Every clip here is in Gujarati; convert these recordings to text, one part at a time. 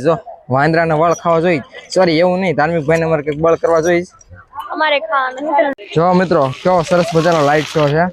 જો વાંદરાને વળ ખાવા જોઈ, સોરી એવું નહીં, ધાર્મિક ભાઈને અમારે કંઈક બળ કરવા જોઈ અમારે ખાવાનું. જો મિત્રો કેવો સરસ મજાનો લાઈટ શો છે.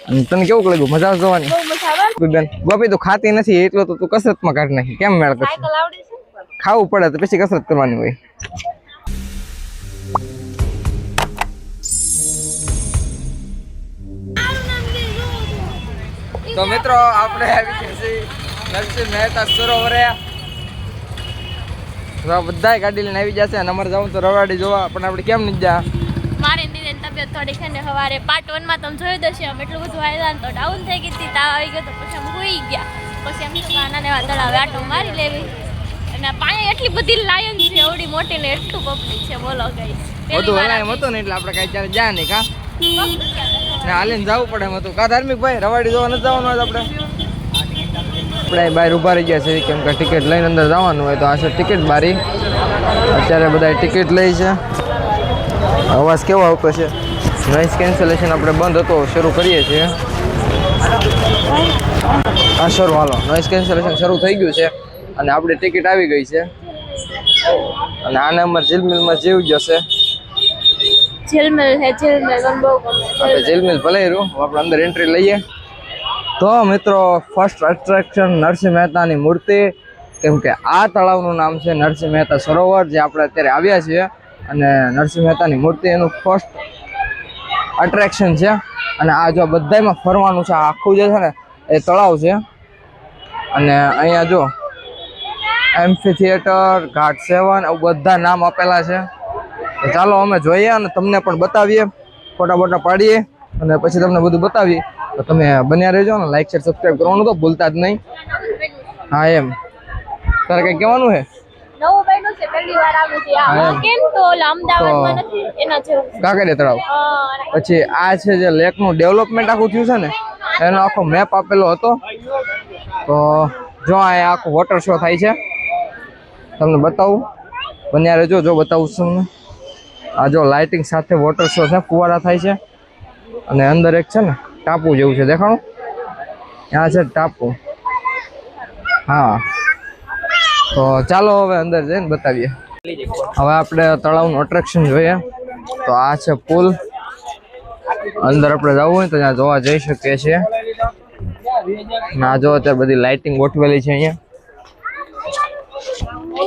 અને તને કેવું લાગ્યું? મજા આવે જોવાની? બહુ મજા આવે. બેન ગોપી તું ખાતી નથી એટલો તો તું કસરતમાં કાઢી નાખી, કેમ મેળ કરશે? સાયકલ આવડે છે? ખાવું પડે તો પછી કસરત કરવાની હોય. તો મિત્રો આપણે આવી ગયા છીએ નરસિંહ મહેતા સરોવરે. બધા ગાડી લઈને આવી જશે અને અમારે જવું તો રવાડી જોવા, પણ આપણે કેમ નથી જા? મારી દીદીની તબિયત થોડી છે ને, સવારે પાર્ટ 1 માં તમે જોયું દશે અમે એટલું બધું આવ્યા તો ડાઉન થઈ ગઈ હતી, તાવ આવી ગયો તો પછી અમે હોઈ ગયા. પછી એમ તો નાના એવા તળાવે આટો મારી લેવી અને પાણી એટલી બધી લાયન છે, એવડી મોટી ને એટલું પબ્લિક છે, બોલો ગાઈસ. બધું હલાય હતો ને એટલે આપણે કઈ ચાલે જા નહીં કા ને હાલીને જવું પડે એમ હતું કા? ધાર્મિક ભાઈ રવાડી જોવા નથી જવાનું હોય આપણે બહાર ઉભા રહી ગયા છે, કેમ કે ટિકિટ લઈને અંદર જવાનું હોય. તો આ છે ટિકિટ બારી, અત્યારે બધા ટિકિટ લઈ છે. અવાજ કેવો આવતો છે? નોઇઝ કેન્સલેશન આપણે બંધ હતો, શરૂ કરીએ છીએ. હા શરૂ, હાલો. નોઇઝ કેન્સલેશન શરૂ થઈ ગયું છે અને આપણી ટિકિટ આવી ગઈ છે. અને આને અમારે જીલમિલમાં જીવ જશે. જેલમેલ હે, જેલમેલ મને બહુ ગમે. આપણે જેલમિલ ભલે રહ્યું, આપણે અંદર એન્ટ્રી લઈએ. તો મિત્રો ફર્સ્ટ એટ્રેક્શન નરસિંહ મહેતાની મૂર્તિ, કેમ કે આ તળાવનું નામ છે નરસિંહ મહેતા સરોવર, જે આપણે અત્યારે આવ્યા છીએ. અને નરસિંહ મહેતાની મૂર્તિ એનું ફર્સ્ટ એટ્રેક્શન છે. અને આ જો બધામાં ફરવાનું છે, આખું જે છે ને એ તળાવ છે. અને અહીંયા જો એમ્ફી થિયેટર, ઘાટ 7 એવું બધા નામ આપેલા છે. તો ચાલો અમે જોઈએ અને તમને પણ બતાવીએ, ફોટા બોટા પાડીએ અને પછી તમને બધું બતાવીએ. તો તમે બન્યા રહેજો ને, લાઈક શેર સબસ્ક્રાઈબ કરવાનું તો ભૂલતા જ નહીં. હા એમ તારે કંઈ કહેવાનું છે? નવું બન્યું છે, પહેલી વાર આવ્યું છે. આ કેમ તો અમદાવાદમાં નથી એના જેવું કાંકરિયા તળાવ. પછી આ છે જે લેકનું ડેવલપમેન્ટ આખું થયું છે ને, એનો આખો મેપ આપેલો હતો. તો જો આ આખો વોટર શો થાય છે, તમને બતાવું, બન્યા રહેજો. જો બતાવું છું તમને, આ જો લાઇટિંગ સાથે વોટર શો છે, ફુવારા થાય છે. અને અંદર એક છે ને ટાપુ જેવું છે, દેખાણું? ત્યાં છે ટાપુ. હા તો ચાલો હવે અંદર જઈને બતાવીએ. હવે આપણે તળાવનું અટ્રેક્શન જોઈએ. તો આ છે પુલ, અંદર આપણે જવું હોય તો ત્યાં જોવા જઈ શકીએ છીએ. ના જો અત્યારે બધી લાઇટિંગ ગોઠવેલી છે અહીંયા.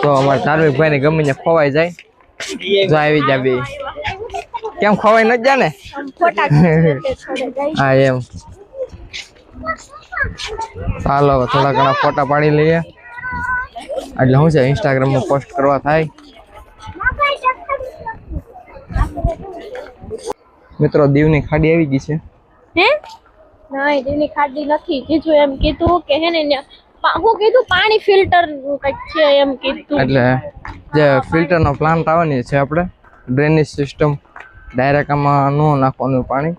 તો અમારા ધાર્મિક ભાઈ ને ગમે ને ખોવાઈ જાય, જો આવી જાય બે. કેમ ખોવાઈ ન જાય ને? હા એમ. ચાલો થોડા ઘણા ફોટા પાડી લઈએ, એટલે શું છે ઇન્સ્ટાગ્રામમાં પોસ્ટ કરવા થાય. મિત્રો દીવની ખાડી આવી ગઈ છે. હે નહીં, દીવની ખાડી નથી. કીધું એમ કીધું કે હે ને હું કીધું પાણી ફિલ્ટર નું કંઈક છે એમ કીધું. એટલે જે ફિલ્ટરનો પ્લાન્ટ આવવાની છે આપણે, ડ્રેનેજ સિસ્ટમ ડાયરેક્ટ આમાં ન નાખવાનું પાણી,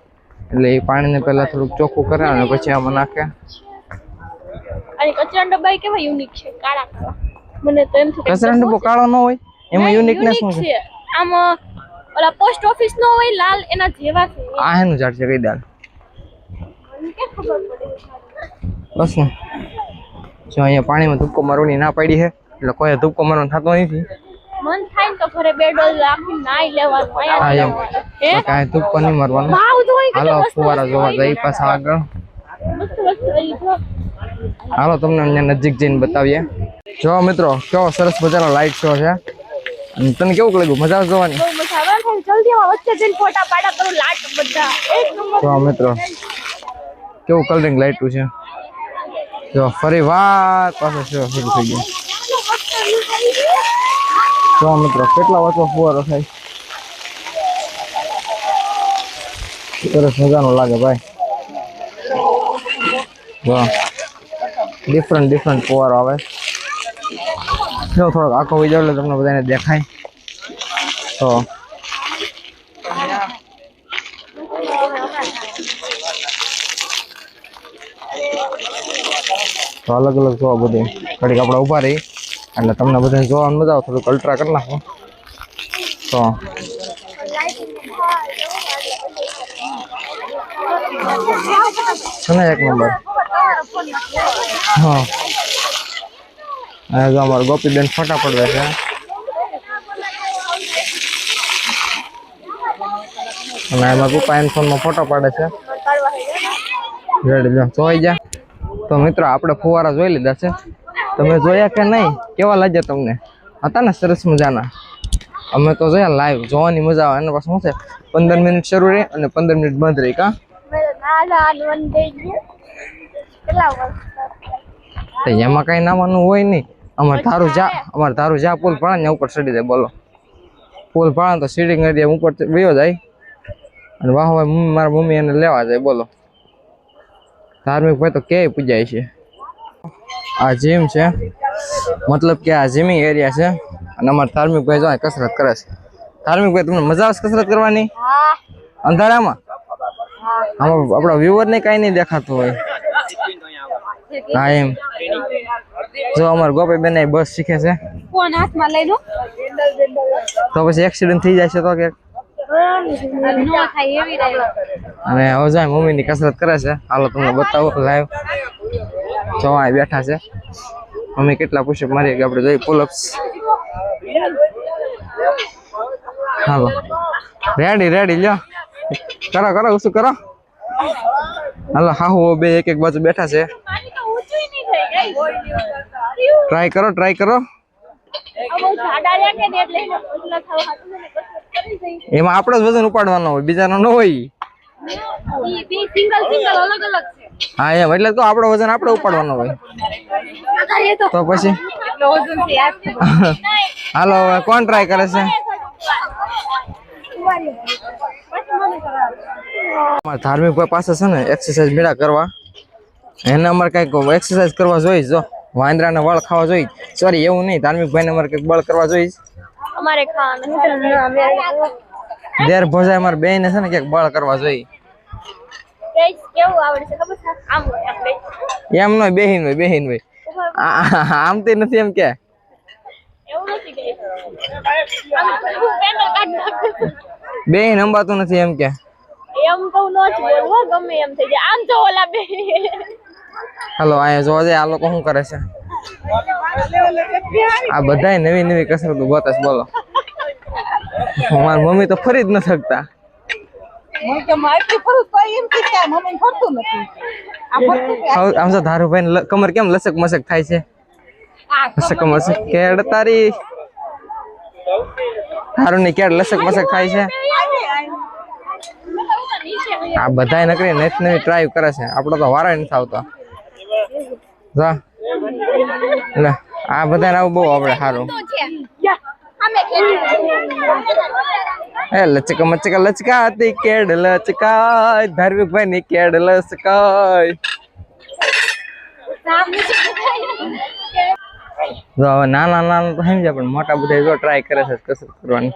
એટલે એ પાણીને પહેલા થોડુંક ચોખ્ખું કરે અને પછી આમાં નાખે. અને કચરા ડબ્બા કેવા યુનિક છે, કાળા કાળા. મને તો એમ થયું કચરા ડબ્બો કાળો ન હોય, એમાં યુનિકનેસ શું છે? આમ ઓલા પોસ્ટ ઓફિસ નો હોય લાલ, એના જેવા છે. આ હેનું ઝાડ છે? કઈ દાલ? મને કે ખબર પડે બસ ને જો અહીંયા પાણીમાં ધૂપકો મારવાની ના પાડી છે, એટલે કોઈ ધૂપકો મારવાનો થતો નથી. મન થાય ને તો ઘરે બે ડોલ રાખી નાઈ લેવાનું. હા એમ કાંઈ ધૂપકો નહીં મારવાનો. હાલો ફુવારા જોવા જઈ પાછા આગળ. હાલો તમને અહીંયા નજીક જઈને બતાવીએ. જો મિત્રો કેવો સરસ મજાનો લાઈટ શો છે. અને તને કેવું લાગ્યું? મજા આવે જોવાની? બહુ મજા આવે. જલ્દી વચ્ચે જઈને ફોટા પાડા કરું, લાઈટ બધા એક નંબર. જો મિત્રો કેવું કલરિંગ લાઈટું છે. જો ફરી વાર પાછો શો શરૂ થઈ ગયો. જો મિત્રો કેટલા વાંચો ફુવારો થાય, સરસ મજાનો લાગે ભાઈ. જો ડિફરન્ટ ફુવારો આવે. જો થોડોક આખો વિચાર એટલે તમને બધાને દેખાય. તો અલગ અલગ જોવા બધું ઘડીક આપણે ઊભા રહી એટલે તમને બધાને જોવાનું મજા આવે. થોડુંક અલ્ટ્રા કરી નાખો તો છે ને એક નંબર. હા આ જો અમારા ગોપીબેન ફોટા પડવે છે. અને એમાં પપ્પા એન ફોનમાં ફોટો પાડે છે. રેડી લો જોઈ જા. તો મિત્રો આપણે ફુવારા જોઈ લીધા છે. તમે જોયા કે નહીં? કેવા લાગ્યા તમને? હતા ને સરસ મજાના? અમે તો જોયા લાઈવ, જોવાની મજા આવે. એના પાસે શું છે 15 મિનિટ શરૂ રહે અને 15 મિનિટ બંધ રહી. કા એમાં કઈ નાવાનું હોય નહીં. અમારે ધારું જ્યાં પુલ ભણા ને ઉપર ચડી જાય. બોલો પુલ ભણા તો સીડિંગ એરિયા ઉપર વયો જાય અને વાહ મારા મમ્મી એને લેવા જાય. બોલો ધાર્મિક ભાઈ તો ક્યાંય પૂજાય છે. આ જીમ છે, મતલબ કે આ જીમિંગ એરિયા છે. અને અમારા ધાર્મિક ભાઈ જો કસરત કરે છે. ધાર્મિક ભાઈ તમને મજા આવશે કસરત કરવાની અંધારામાં? આપણા વ્યુઅર ને કઈ નહીં દેખાતું હોય. હા એમ જો અમારા ગોપાઈ બેન બસ શીખે છે. ફોન હાથમાં લઈ લો તો પછી એક્સિડન્ટ થઈ જાય છે તો કે નો થાય એવી રહે. અને હવે જાય મમ્મી ની કસરત કરે છે. હાલો તમને બતાવો લાઈવ. જો આ બેઠા છે મમ્મી કેટલા પુશઅપ મારી કે આપણે જોઈ પુલઅપ્સ. હાલો રેડી લ્યો કરો શું કરો. હાલો હાહુ બે એક બાજુ બેઠા છે. ટ્રાય કરો. એમાં આપણો જ વજન ઉપાડવાનો હોય, બીજાનો ન હોય. હા એમ એટલે તો આપણો વજન આપણે ઉપાડવાનો હોય. તો પછી હાલો હવે કોણ ટ્રાય કરે છે? ધાર્મિક ભાઈ પાસે છે ને એક્સરસાઇઝ મેળા કરવા. એને અમારે કઈક એક્સરસાઇઝ કરવા જોઈએ. જો વાંદરાના વળ ખાવા જોઈએ. સોરી એવું નહીં, ધાર્મિક ભાઈ ને અમારે કઈક બળ કરવા જોઈએ. અમારે ખાવાનું દેર ભોજાય અમારે બેન છે ને કઈક બળ કરવા જોઈએ. કેવું આવડે છે ખબર છે? આમ હોય આપણે એમ નો બેહીન હોય આમ તે નથી એમ કે એવું નથી કે આમ પેનલ કાઢ નાખો. બેહીન અંબાતું નથી એમ કે એમ તો નો જ બોલવો ગમે એમ થઈ જાય. આમ જો ઓલા બે હાલો અહીંયા જોવા જાય આ લોકો શું કરે છે. આ બધાય નવી કસરતો ગોતે છે. બોલો મારી મમ્મી તો ફરી જ ન શકતા. આમ તો ધારુભાઈ કમર કેમ લસક મસક થાય છે? લસક મસક કેડ તારી ધારું ની કેડ લસક મસક થાય છે. આ બધાય નકરી નવી ટ્રાય કરે છે. આપણો તો વારા નથી આવતો. આ બધા આવું બહુ આપણે સારું. લચક મચક લચકાતી કેડ લચકાય, ધાર્મિક ભાઈ ની કેડ લચકાય. જો હવે નાના તો સમજ્યા પણ મોટા બધા જો ટ્રાય કરે છે કસરત કરવાની.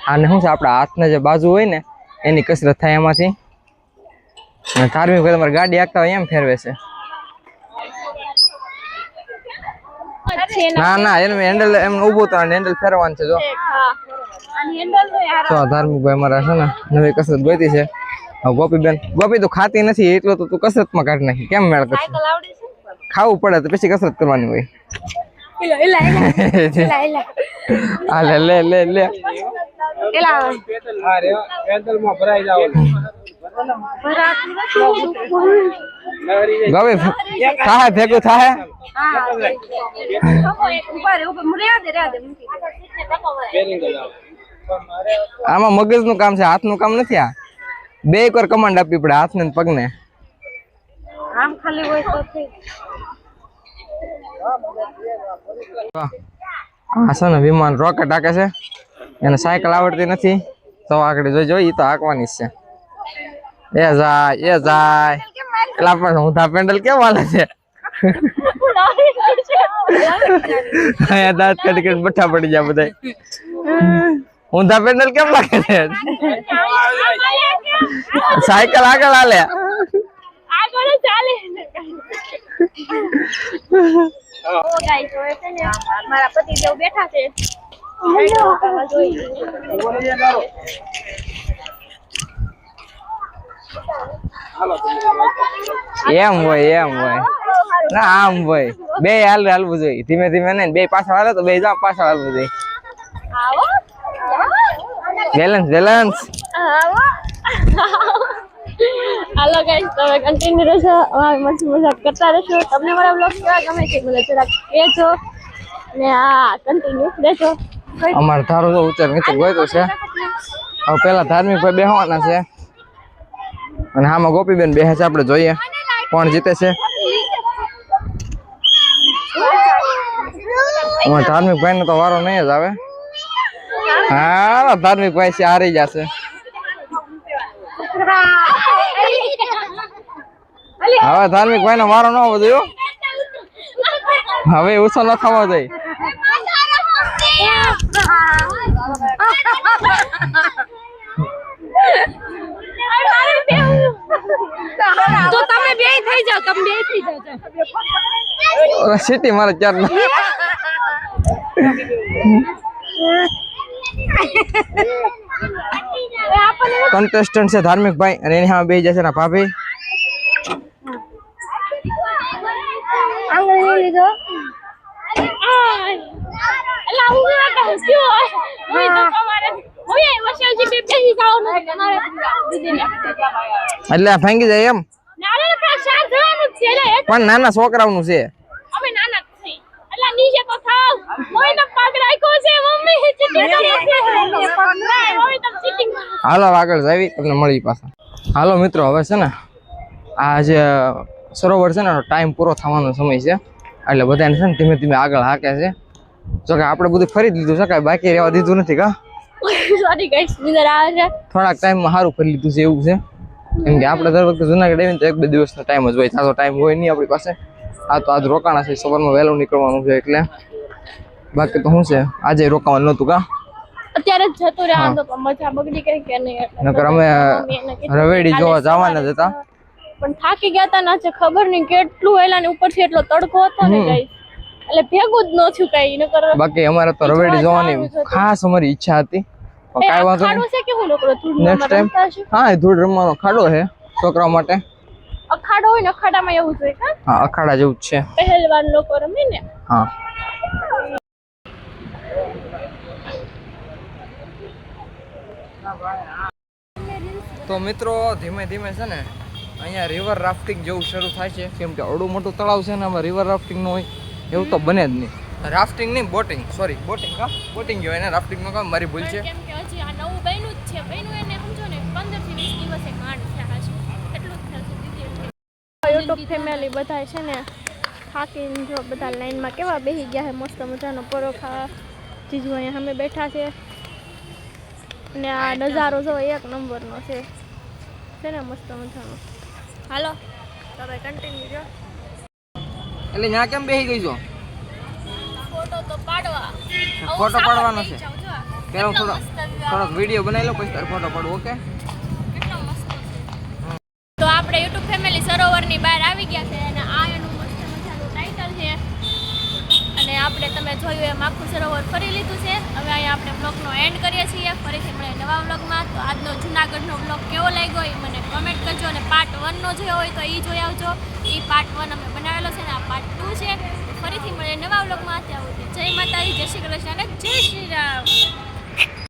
આને શું છે આપણા હાથને જે બાજુ હોય ને એની કસરત થાય એમાંથી. ધાર્મિક ભાઈ તમારે ગાડી આખતા હોય એમ ફેરવે છે. ના એનું હેન્ડલ એમ ઊભું તો હેન્ડલ ફેરવાનું છે. જો ધાર્મિક ભાઈ અમારા છે ને નવી કસરત ગોતી છે. ગોપી તો ખાતી નથી એટલું તો તું કસરતમાં કાઢી નાખી. કેમ મેળ કરશે? ખાવું પડે તો પછી કસરત કરવાની હોય. લે ગોપી થાય ભેગું થાય. આમાં મગજ નું કામ છે, હાથ નું કામ નથી. આ બે એક વાર કમાન્ડ આપવી પડે હાથ ને પગ ને. આમ ખાલી હોય તો હા છે ને વિમાન રોકેટ હાકે છે. એને સાયકલ આવડતી નથી તો આગળ જોઈ એ તો હાંકવાની જ છે. એ જાય એટલા પણ ઊંધા પેન્ડલ કેમ હાલે છે? અહીંયા દાંત કાઢી બઠ્ઠા પડી જાય બધા. ઊંધા પેન્ડલ કેમ લાગે છે? સાયકલ આગળ હાલે. મારા પતિ દેવ બેઠા છે. એમ હોય ના આમ હોય બે હાલવું જોઈએ ધીમે ધીમે ને બે પાછા હાલે તો બે જાવ પાછા હાલવું જોઈએ બેલેન્સ હાલો ગાઈસ તમે કન્ટિન્યુ રહેશો મસ્ત મજાક કરતા રહેશો તમને મારા બ્લોગ કેવા ગમે છે મને જરાક કહેજો ને આ કન્ટિન્યુ રહેશો અમાર ધારો તો ઉત્તર નીચે ગયો છે હવે પેલા ધાર્મિક ભાઈ બેહવાના છે અને આમાં ગોપીબેન બેસે છે આપણે જોઈએ કોણ જીતે છે અમાર ધાર્મિક ભાઈ નો તો વારો નહીં જ આવે હા ધાર્મિક ભાઈ છે હારી જશે હવે ધાર્મિક ભાઈ નો વારો ન હોવો જોઈએ હવે ઓછો ન થવો જોઈએ તો તમે બે થઈ જાવ સિટી મારે ચાર કન્ટેસ્ટન્ટ છે ધાર્મિક ભાઈ અને એની સામે બે જશે ને ભાભી એટલે ભાંગી જાય એમ પણ નાના છોકરાઓનું છે હાલો આગળ જાવી તમને મળી પાછા હાલો મિત્રો હવે છે ને આ જે સરોવર છે ને ટાઈમ પૂરો થવાનો સમય છે એટલે બધાને છે ને ધીમે ધીમે આગળ હાકે છે જો કે આપણે બધું ફરી જ લીધું છે કાંઈ બાકી રહેવા દીધું નથી કા સોરી ગાઈસ નીંદર આવે છે થોડાક ટાઈમમાં સારું ફરી લીધું છે એવું છે કેમ કે આપણે દર વખતે જુનાગઢ આવીને તો 1-2 દિવસનો ટાઈમ જ હોય તાજો ટાઈમ હોય નહીં આપણી પાસે આ તો આજ રોકાણા છે સવારમાં વહેલું નીકળવાનું છે એટલે બાકી તો શું છે આજે રોકાવાનું નહોતું કા અત્યારે જ જતું રહ્યા તો મજા બગડી ગઈ કે નહીં નકર અમે રવેડી જોવા જવાના જ હતા પણ થાકી ગયા હતા ના છે ખબર નહીં કેટલું હેલા ને ઉપરથી એટલો તડકો હતો ને ગાઈસ એટલે ભેગું જ ન થયું કઈ નકર બાકી અમારે તો રવેડી જોવાની ખાસ અમારી ઈચ્છા હતી પણ કાઈ વાંધો ખાડો છે કે હું નકર ધૂળ નેક્સ્ટ ટાઈમ હા એ ધૂળ રમવાનો ખાડો છે છોકરાઓ માટે અખાડો હોય ને અખાડામાં એવું જોઈએ હા અખાડા જેવું જ છે પહેલવાન લોકો રમે ને હા તો મિત્રો ધીમે ધીમે છે ને અહીંયા રિવર રાફ્ટિંગ જેવું શરૂ થાય છે કેમ કે અડું મોટું તળાવ છે ને આમાં રિવર રાફ્ટિંગ નું હોય એવું તો બને જ નહીં રાફ્ટિંગ નહીં બોટિંગ સોરી બોટિંગ કહેવાય ને રાફ્ટિંગ નો કામ મારી ભૂલ છે કેમ કે હજી આ નવું બન્યું જ છે બન્યું એને સમજો ને 15 થી 20 દિવસે માંડ થયા છે એટલું જ થશે દીદી યુટ્યુબ ફેમિલી બધા છે ને થાકીને જો બધા લાઈનમાં કેવા બેસી ગયા છે મસ્ત મજાનો પરોઠા જીજુ અહીંયા સામે બેઠા છે ને આ નજારો જો એક નંબરનો છે ને મસ્ત મજાનો હાલો તમે કન્ટિન્યુ જો એટલે ત્યાં કેમ બેસી ગઈ છો ફોટો તો પાડવા ફોટો પાડવાનો છે પેલા થોડોક વિડીયો બનાવી લો પછી તાર ફોટો પાડવો ઓકે તો આપણે YouTube ફેમિલી સરોવરની બહાર આવી ગયા છે અને આ એનું મસ્ત મજાનું ટાઇટલ છે અને આપણે તમે જોયું એમ આખું સરોવર ફરી લીધું છે હવે અહીંયા આપણે બ્લોગનો એન્ડ કરીએ છીએ ફરીથી મળે નવા બ્લોગમાં તો આજનો જૂનાગઢનો બ્લોગ કેવો લાગ્યો એ મને કમેન્ટ કરજો અને પાર્ટ 1 નો જોયો હોય તો એ જોઈ આવજો એ પાર્ટ 1 અમે બનાવેલો છે ને આ પાર્ટ 2 છે ફરીથી મળે નવા બ્લોગમાં ત્યાં સુધી જય માતાજી જય શ્રી કૃષ્ણ અને જય શ્રી રામ